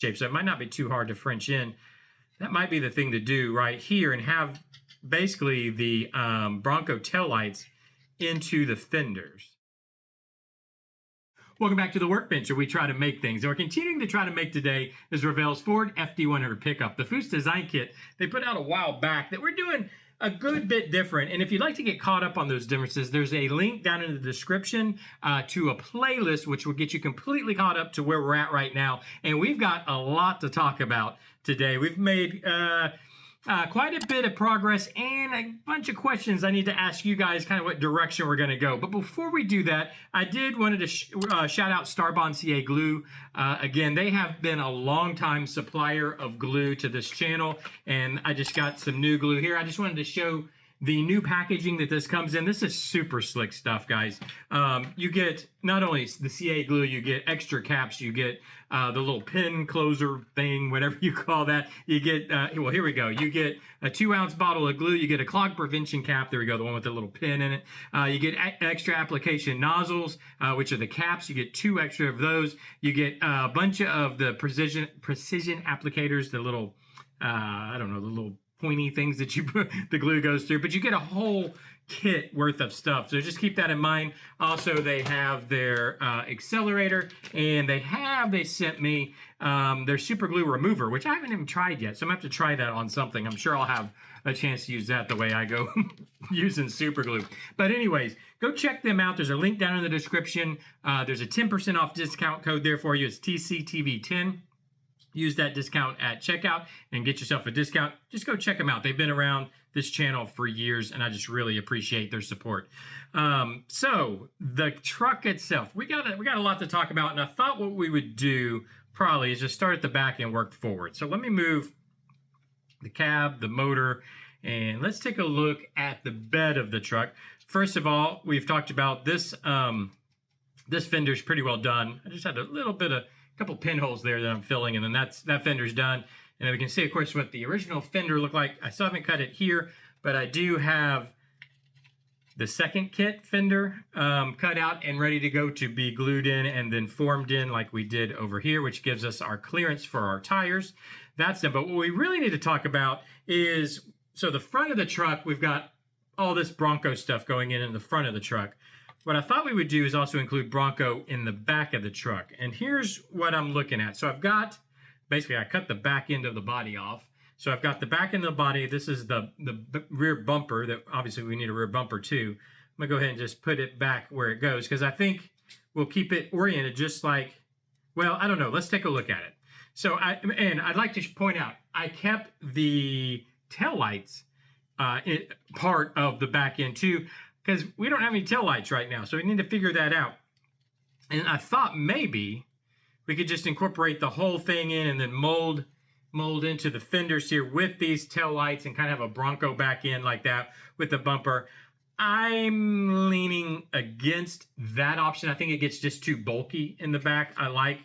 shape. So it might not be too hard to French in. That might be the thing to do right here and have basically the Bronco taillights into the fenders. Welcome back to the workbench, where we try to make things. And we're continuing to try to make today is Revell's Ford FD-100 pickup, the Foose design kit they put out a while back that we're doing a good bit different. And if you'd like to get caught up on those differences, there's a link down in the description to a playlist which will get you completely caught up to where we're at right now. And we've got a lot to talk about today. We've made quite a bit of progress and a bunch of questions I need to ask you guys kind of what direction we're going to go. But before we do that, I wanted to shout out Starbond CA Glue. Again, they have been a long-time supplier of glue to this channel, and I just got some new glue here. I just wanted to show the new packaging that this comes in. This is super slick stuff, guys. You get not only the CA glue, you get extra caps, you get the little pin closer thing, whatever you call that. You get, well, here we go. You get a 2-ounce bottle of glue. You get a clog prevention cap. There we go, the one with the little pin in it. You get extra application nozzles, which are the caps. You get 2 extra of those. You get a bunch of the precision applicators, the little, I don't know, the little pointy things that you put, the glue goes through, but you get a whole kit worth of stuff. So just keep that in mind. Also, they have their accelerator, and they sent me their super glue remover, which I haven't even tried yet. So I'm gonna have to try that on something. I'm sure I'll have a chance to use that the way I go using super glue. But anyways, go check them out. There's a link down in the description. There's a 10% off discount code there for you. It's TCTV10. Use that discount at checkout and get yourself a discount. Just go check them out. They've been around this channel for years, and I just really appreciate their support. So the truck itself, we got a lot to talk about, and I thought what we would do probably is just start at the back and work forward. So let me move the cab, the motor, and let's take a look at the bed of the truck. First of all, we've talked about this. This fender's pretty well done. I just had a little bit of couple pinholes there that I'm filling, and then that fender's done. And then we can see, of course, what the original fender looked like. I still haven't cut it here, but I do have the second kit fender cut out and ready to go to be glued in and then formed in like we did over here, which gives us our clearance for our tires. That's it. But what we really need to talk about is, so the front of the truck, we've got all this Bronco stuff going in the front of the truck. What I thought we would do is also include Bronco in the back of the truck. And here's what I'm looking at. So I've got, basically I cut the back end of the body off. So I've got the back end of the body. This is the rear bumper that obviously we need a rear bumper too. I'm gonna go ahead and just put it back where it goes, because I think we'll keep it oriented just like, well, I don't know. Let's take a look at it. So I'd like to point out, I kept the taillights part of the back end too, because we don't have any taillights right now, so we need to figure that out. And I thought maybe we could just incorporate the whole thing in and then mold into the fenders here with these taillights and kind of have a Bronco back end like that with the bumper. I'm leaning against that option. I think it gets just too bulky in the back. I like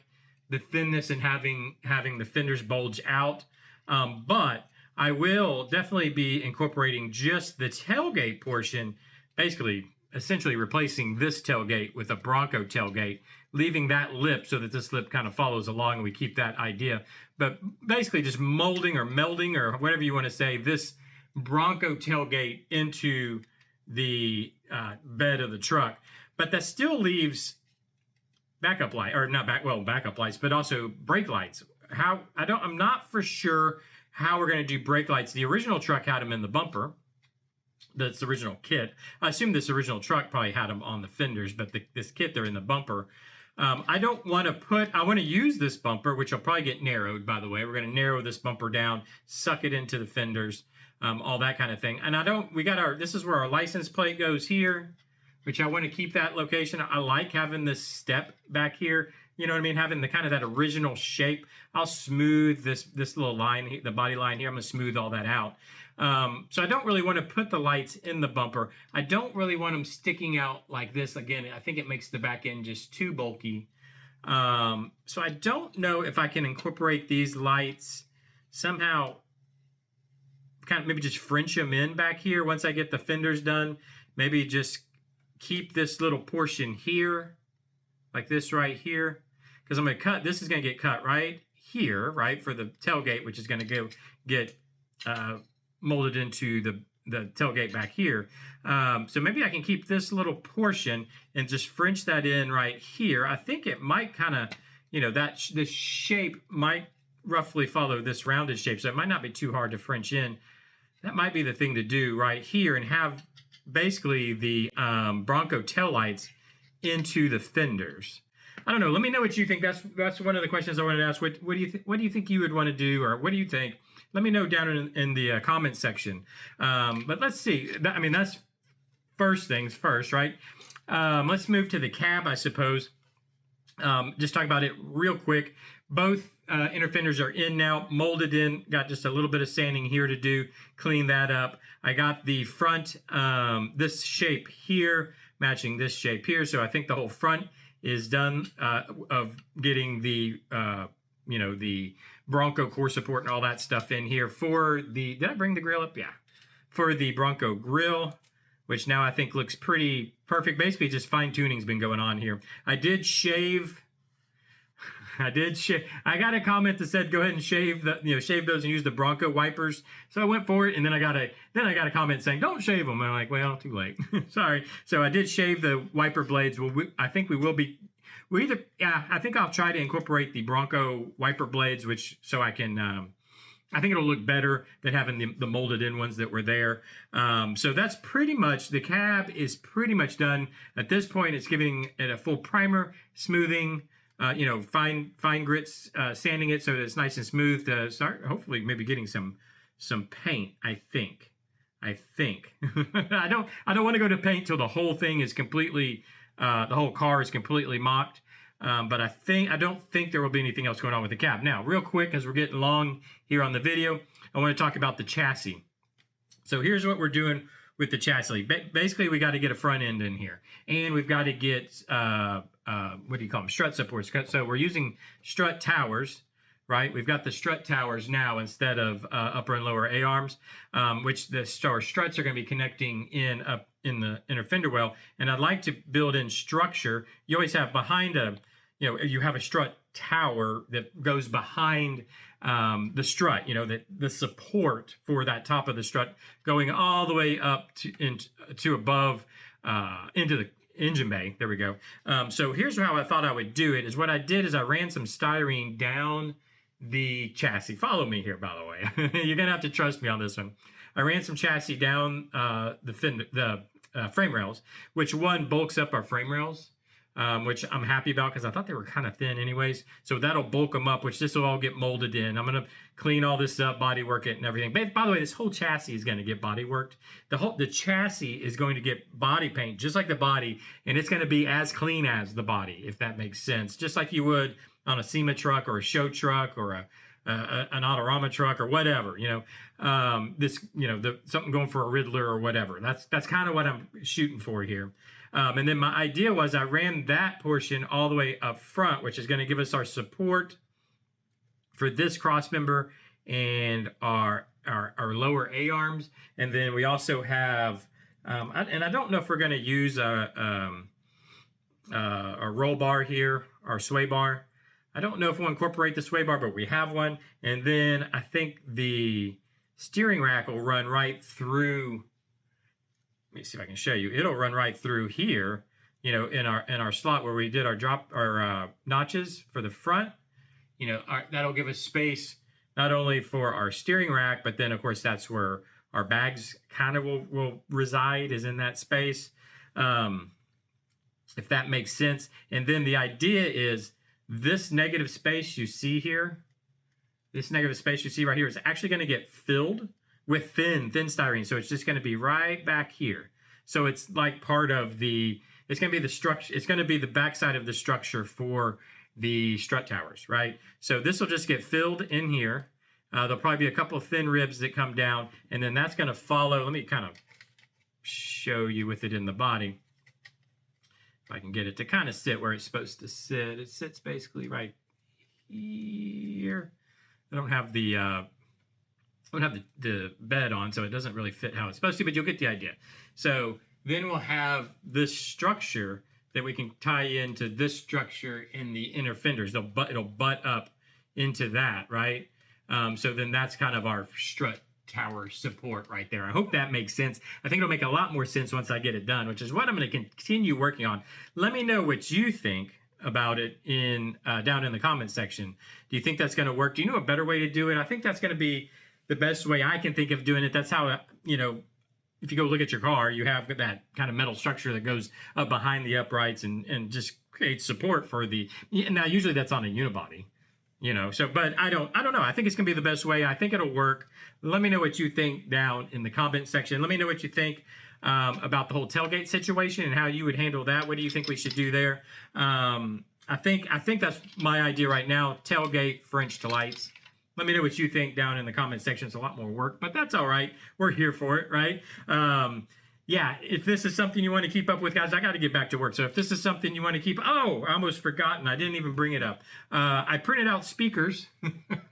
the thinness and having the fenders bulge out, but I will definitely be incorporating just the tailgate portion, basically essentially replacing this tailgate with a Bronco tailgate, leaving that lip so that this lip kind of follows along and we keep that idea. But basically just molding or melding or whatever you want to say, this Bronco tailgate into the bed of the truck. But that still leaves backup light, or not backup lights, but also brake lights. I'm not for sure how we're going to do brake lights. The original truck had them in the bumper. That's the original kit. I assume this original truck probably had them on the fenders, but this kit, they're in the bumper. I don't want to I want to use this bumper, which will probably get narrowed, by the way. We're going to narrow this bumper down, suck it into the fenders, all that kind of thing. And this is where our license plate goes here, which I want to keep that location. I like having this step back here. You know what I mean? Having the kind of that original shape. I'll smooth this little line, the body line here. I'm going to smooth all that out. So I don't really want to put the lights in the bumper. I don't really want them sticking out like this. Again, I think it makes the back end just too bulky. So I don't know if I can incorporate these lights somehow, kind of maybe just French them in back here once I get the fenders done. Maybe just keep this little portion here, like this right here, because I'm going to cut, this is going to get cut right here, right, for the tailgate, which is going to get molded into the tailgate back here. So maybe I can keep this little portion and just French that in right here. I think it might kind of, you know, this shape might roughly follow this rounded shape, so it might not be too hard to French in. That might be the thing to do right here and have basically the Bronco taillights into the fenders. I don't know. Let me know what you think. That's one of the questions I wanted to ask. What do you think you would want to do, or what do you think? Let me know down in the comment section. But let's see. I mean, that's first things first, right? Let's move to the cab, I suppose. Just talk about it real quick. Both inner fenders are in now, molded in. Got just a little bit of sanding here to do, clean that up. I got the front, this shape here, matching this shape here. So I think the whole front is done of getting the, you know, the Bronco core support and all that stuff in here. For the, did I bring the grill up? Yeah. For the Bronco grill, which now I think looks pretty perfect. Basically, just fine tuning's been going on here. I did shave. I got a comment that said go ahead and shave those and use the Bronco wipers. So I went for it, and then I got a comment saying don't shave them. And I'm like, well, too late. Sorry. So I did shave the wiper blades. Well, I think I think I'll try to incorporate the Bronco wiper blades, so I can. I think it'll look better than having the molded in ones that were there. So that's pretty much, the cab is pretty much done. At this point, it's giving it a full primer, smoothing, you know, fine grits, sanding it so that it's nice and smooth to start hopefully maybe getting some paint. I think I don't want to go to paint till the whole thing is completely, the whole car is completely mocked. But I don't think there will be anything else going on with the cab. Now, real quick, as we're getting long here on the video, I want to talk about the chassis. So here's what we're doing with the chassis. Basically, we got to get a front end in here, and we've got to get what do you call them? Strut supports. So we're using strut towers, right? We've got the strut towers now instead of upper and lower A-arms, which the struts are going to be connecting in the inner fender well. And I'd like to build in structure. You always have behind you have a strut tower that goes behind the strut, you know, the support for that top of the strut going all the way up to above into the engine bay. There we go. So here's how I thought I would do it. Is what I did is I ran some styrene down the chassis. Follow me here, by the way. You're gonna have to trust me on this one. I ran some chassis down the frame rails, which one bulks up our frame rails, which I'm happy about because I thought they were kind of thin anyways. So that'll bulk them up, which this will all get molded in. I'm gonna clean all this up, body work it and everything. By the way, this whole chassis is gonna get body worked. The chassis is going to get body paint just like the body, and it's gonna be as clean as the body, if that makes sense. Just like you would on a SEMA truck or a show truck or an Autorama truck or whatever, you know, something going for a Riddler or whatever. That's kind of what I'm shooting for here. And then my idea was I ran that portion all the way up front, which is going to give us our support for this cross member and our lower A-arms. And then we also have, and I don't know if we're going to use a roll bar here, our sway bar. I don't know if we'll incorporate the sway bar, but we have one. And then I think the steering rack will run right through. Let me see if I can show you. It'll run right through here, you know, in our slot where we did our notches for the front. You know, that'll give us space not only for our steering rack, but then of course that's where our bags kind of will reside, is in that space, if that makes sense. And then the idea is this negative space you see here, this negative space you see right here is actually going to get filled with thin styrene. So it's just going to be right back here. So it's like part of it's going to be the structure. It's going to be the backside of the structure for the strut towers, right? So this will just get filled in here. There'll probably be a couple of thin ribs that come down, and then that's going to follow. Let me kind of show you with it in the body. If I can get it to kind of sit where it's supposed to sit. It sits basically right here. I don't have the bed on, so it doesn't really fit how it's supposed to, but you'll get the idea. So then we'll have this structure that we can tie into this structure in the inner fenders. It'll butt up into that, right? So then that's kind of our strut tower support right there. I hope that makes sense. I think it'll make a lot more sense once I get it done, which is what I'm going to continue working on. Let me know what you think about it in down in the comments section. Do you think that's going to work? Do you know a better way to do it? I think that's going to be the best way I can think of doing it. That's how, you know, if you go look at your car, you have that kind of metal structure that goes up behind the uprights and just creates support for the, now usually that's on a unibody, you know, so, but I don't know. I think it's going to be the best way. I think it'll work. Let me know what you think down in the comment section. Let me know what you think about the whole tailgate situation and how you would handle that. What do you think we should do there? I think that's my idea right now. Tailgate, French to lights. Let me know what you think down in the comment section. It's a lot more work, but that's all right. We're here for it, right? Yeah, if this is something you want to keep up with, guys, I got to get back to work. So if this is something you want to keep, oh, I almost forgotten. I didn't even bring it up. I printed out speakers.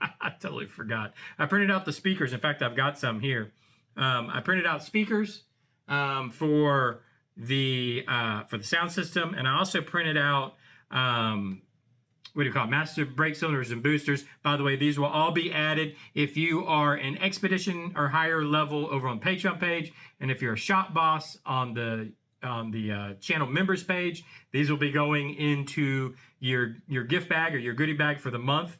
I totally forgot. I printed out the speakers. In fact, I've got some here. I printed out speakers for the sound system, and I also printed out what do you call it? Master brake cylinders and boosters. By the way, these will all be added if you are an expedition or higher level over on Patreon page, and if you're a shop boss on the channel members page, these will be going into your gift bag or your goodie bag for the month.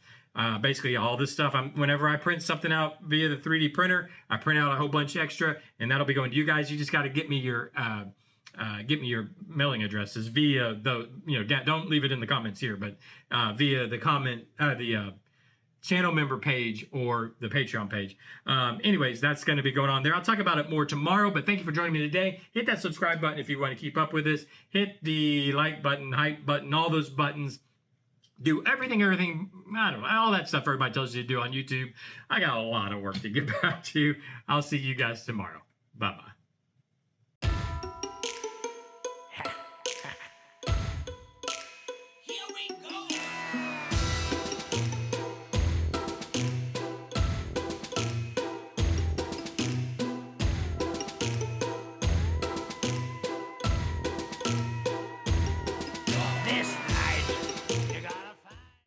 Basically all this stuff. Whenever I print something out via the 3D printer, I print out a whole bunch extra, and that'll be going to you guys. You just got to get me your mailing addresses via the, you know, don't leave it in the comments here, but via the channel member page or the Patreon page. Anyways, that's going to be going on there. I'll talk about it more tomorrow, but thank you for joining me today. Hit that subscribe button if you want to keep up with this. Hit the like button, hype button, all those buttons. Do everything, I don't know, all that stuff everybody tells you to do on YouTube. I got a lot of work to get back to. I'll see you guys tomorrow. Bye-bye.